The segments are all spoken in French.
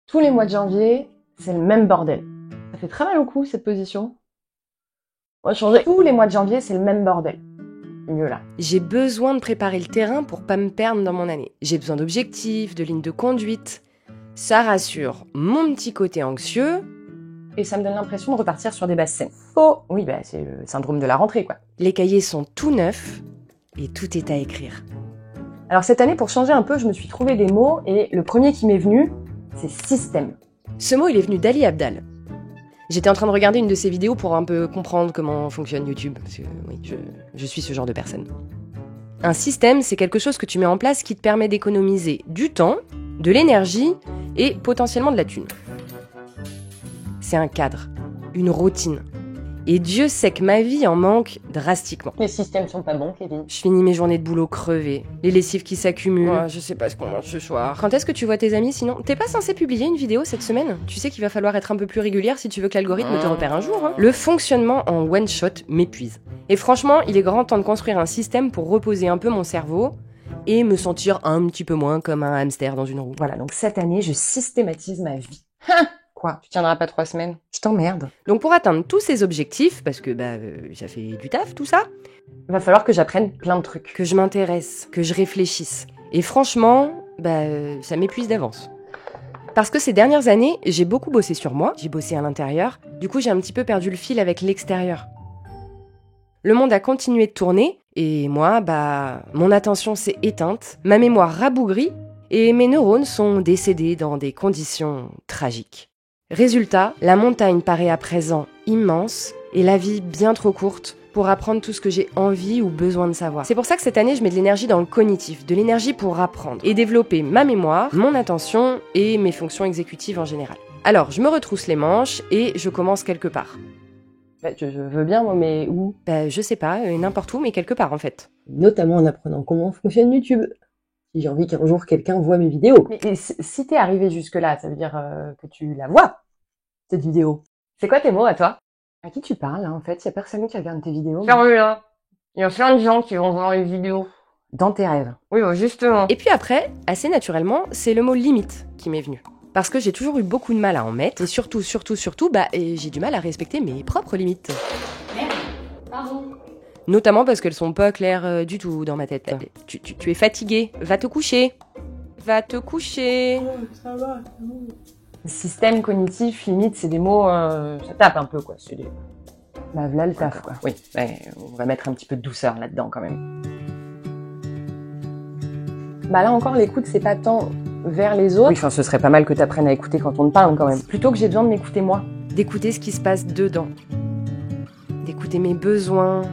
Tous les mois de janvier, c'est le même bordel. Ça fait très mal au cou, cette position. On va changer. Tous les mois de janvier, c'est le même bordel. Mieux là. J'ai besoin de préparer le terrain pour pas me perdre dans mon année. J'ai besoin d'objectifs, de lignes de conduite. Ça rassure mon petit côté anxieux. Et ça me donne l'impression de repartir sur des bases saines. Oh, oui, bah c'est le syndrome de la rentrée, quoi. Les cahiers sont tout neufs et tout est à écrire. Alors cette année, pour changer un peu, je me suis trouvé des mots et le premier qui m'est venu, c'est système. Ce mot, il est venu d'Ali Abdaal. J'étais en train de regarder une de ses vidéos pour un peu comprendre comment fonctionne YouTube, parce que oui, je suis ce genre de personne. Un système, c'est quelque chose que tu mets en place qui te permet d'économiser du temps, de l'énergie et potentiellement de la thune. C'est un cadre, une routine. Et Dieu sait que ma vie en manque drastiquement. Les systèmes sont pas bons, Kevin. Je finis mes journées de boulot crevées, les lessives qui s'accumulent. Ouais, je sais pas ce qu'on mange ce soir. Quand est-ce que tu vois tes amis sinon? T'es pas censé publier une vidéo cette semaine? Tu sais qu'il va falloir être un peu plus régulière si tu veux que l'algorithme te repère un jour. Hein. Le fonctionnement en one shot m'épuise. Et franchement, il est grand temps de construire un système pour reposer un peu mon cerveau et me sentir un petit peu moins comme un hamster dans une roue. Voilà, donc cette année, je systématise ma vie. Quoi? Tu tiendras pas 3 semaines? Je t'emmerde. Donc pour atteindre tous ces objectifs, parce que ça fait du taf tout ça, va falloir que j'apprenne plein de trucs. Que je m'intéresse, que je réfléchisse. Et franchement, ça m'épuise d'avance. Parce que ces dernières années, j'ai beaucoup bossé sur moi, j'ai bossé à l'intérieur, du coup j'ai un petit peu perdu le fil avec l'extérieur. Le monde a continué de tourner, et moi, mon attention s'est éteinte, ma mémoire rabougrie, et mes neurones sont décédés dans des conditions tragiques. Résultat, la montagne paraît à présent immense et la vie bien trop courte pour apprendre tout ce que j'ai envie ou besoin de savoir. C'est pour ça que cette année, je mets de l'énergie dans le cognitif, de l'énergie pour apprendre et développer ma mémoire, mon attention et mes fonctions exécutives en général. Alors, je me retrousse les manches et je commence quelque part. Je veux bien, moi, mais où? Je sais pas, n'importe où, mais quelque part en fait. Notamment en apprenant comment fonctionne YouTube. Si j'ai envie qu'un jour quelqu'un voit mes vidéos. Mais si t'es arrivé jusque-là, ça veut dire que tu la vois, cette vidéo. C'est quoi tes mots à toi? À qui tu parles, là, en fait? Y a personne qui regarde tes vidéos. Sérieux, là. Il y a plein de gens qui vont voir les vidéos. Dans tes rêves. Oui, justement. Et puis après, assez naturellement, c'est le mot limite qui m'est venu. Parce que j'ai toujours eu beaucoup de mal à en mettre, et surtout, j'ai du mal à respecter mes propres limites. Merde, pardon. Notamment parce qu'elles sont pas claires du tout dans ma tête. Tu es fatigué, va te coucher. Va te coucher. Ça va, c'est bon. Système cognitif, limite, c'est des mots, ça tape un peu, quoi. C'est des... voilà le taf, quoi. Oui, on va mettre un petit peu de douceur là-dedans, quand même. Là encore, l'écoute, c'est pas tant vers les autres. Oui, ce serait pas mal que t'apprennes à écouter quand on te parle, quand même. Plutôt que j'ai besoin de m'écouter moi. D'écouter ce qui se passe dedans. D'écouter mes besoins,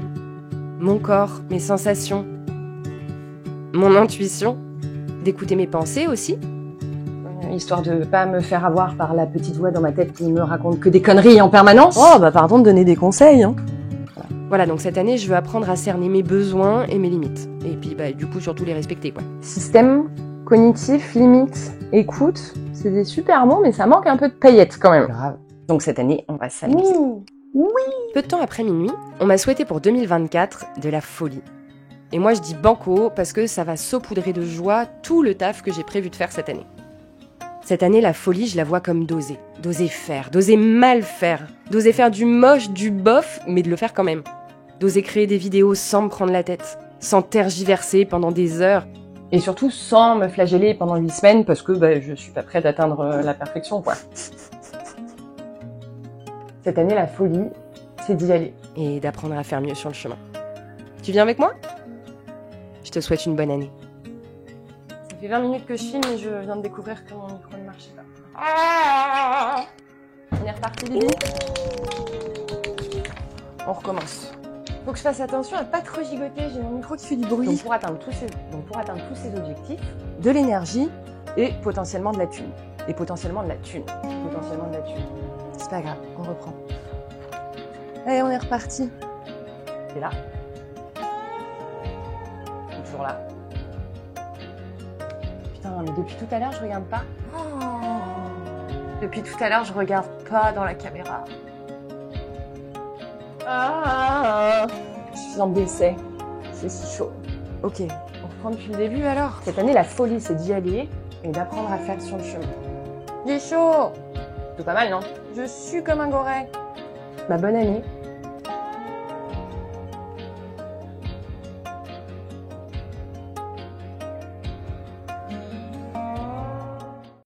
mon corps, mes sensations, mon intuition. D'écouter mes pensées aussi. Histoire de pas me faire avoir par la petite voix dans ma tête qui me raconte que des conneries en permanence. Oh, pardon de donner des conseils, hein. Voilà, donc cette année, je veux apprendre à cerner mes besoins et mes limites. Et puis, du coup, surtout les respecter, quoi. Système, cognitif, limite, écoute, c'est des super mots, mais ça manque un peu de paillettes, quand même. Grave. Donc cette année, on va s'amuser. Oui. Peu de temps après minuit, on m'a souhaité pour 2024 de la folie. Et moi, je dis banco parce que ça va saupoudrer de joie tout le taf que j'ai prévu de faire cette année. Cette année, la folie, je la vois comme d'oser. D'oser faire, d'oser mal faire. D'oser faire du moche, du bof, mais de le faire quand même. D'oser créer des vidéos sans me prendre la tête. Sans tergiverser pendant des heures. Et surtout, sans me flageller pendant 8 semaines, parce que je suis pas prête d'atteindre la perfection, quoi. Cette année, la folie, c'est d'y aller. Et d'apprendre à faire mieux sur le chemin. Tu viens avec moi? Je te souhaite une bonne année. Ça fait 20 minutes que je filme et je viens de découvrir que mon micro ne marchait pas. On est reparti, Lily? On recommence. Faut que je fasse attention à pas trop gigoter, j'ai mon micro qui fait du bruit. Donc pour atteindre tous ces objectifs, de l'énergie et potentiellement de la thune. Et potentiellement de la thune. Potentiellement de la thune. C'est pas grave, on reprend. Allez, on est reparti. C'est là. Toujours là. Putain, mais depuis tout à l'heure, je regarde pas. Depuis tout à l'heure, je regarde pas dans la caméra. Je suis en décès. C'est si chaud. Ok, on reprend depuis le début alors. Cette année, la folie, c'est d'y aller et d'apprendre à faire sur le chemin. Il est chaud. C'est pas mal, non? Je sue comme un goré. Bah bonne année.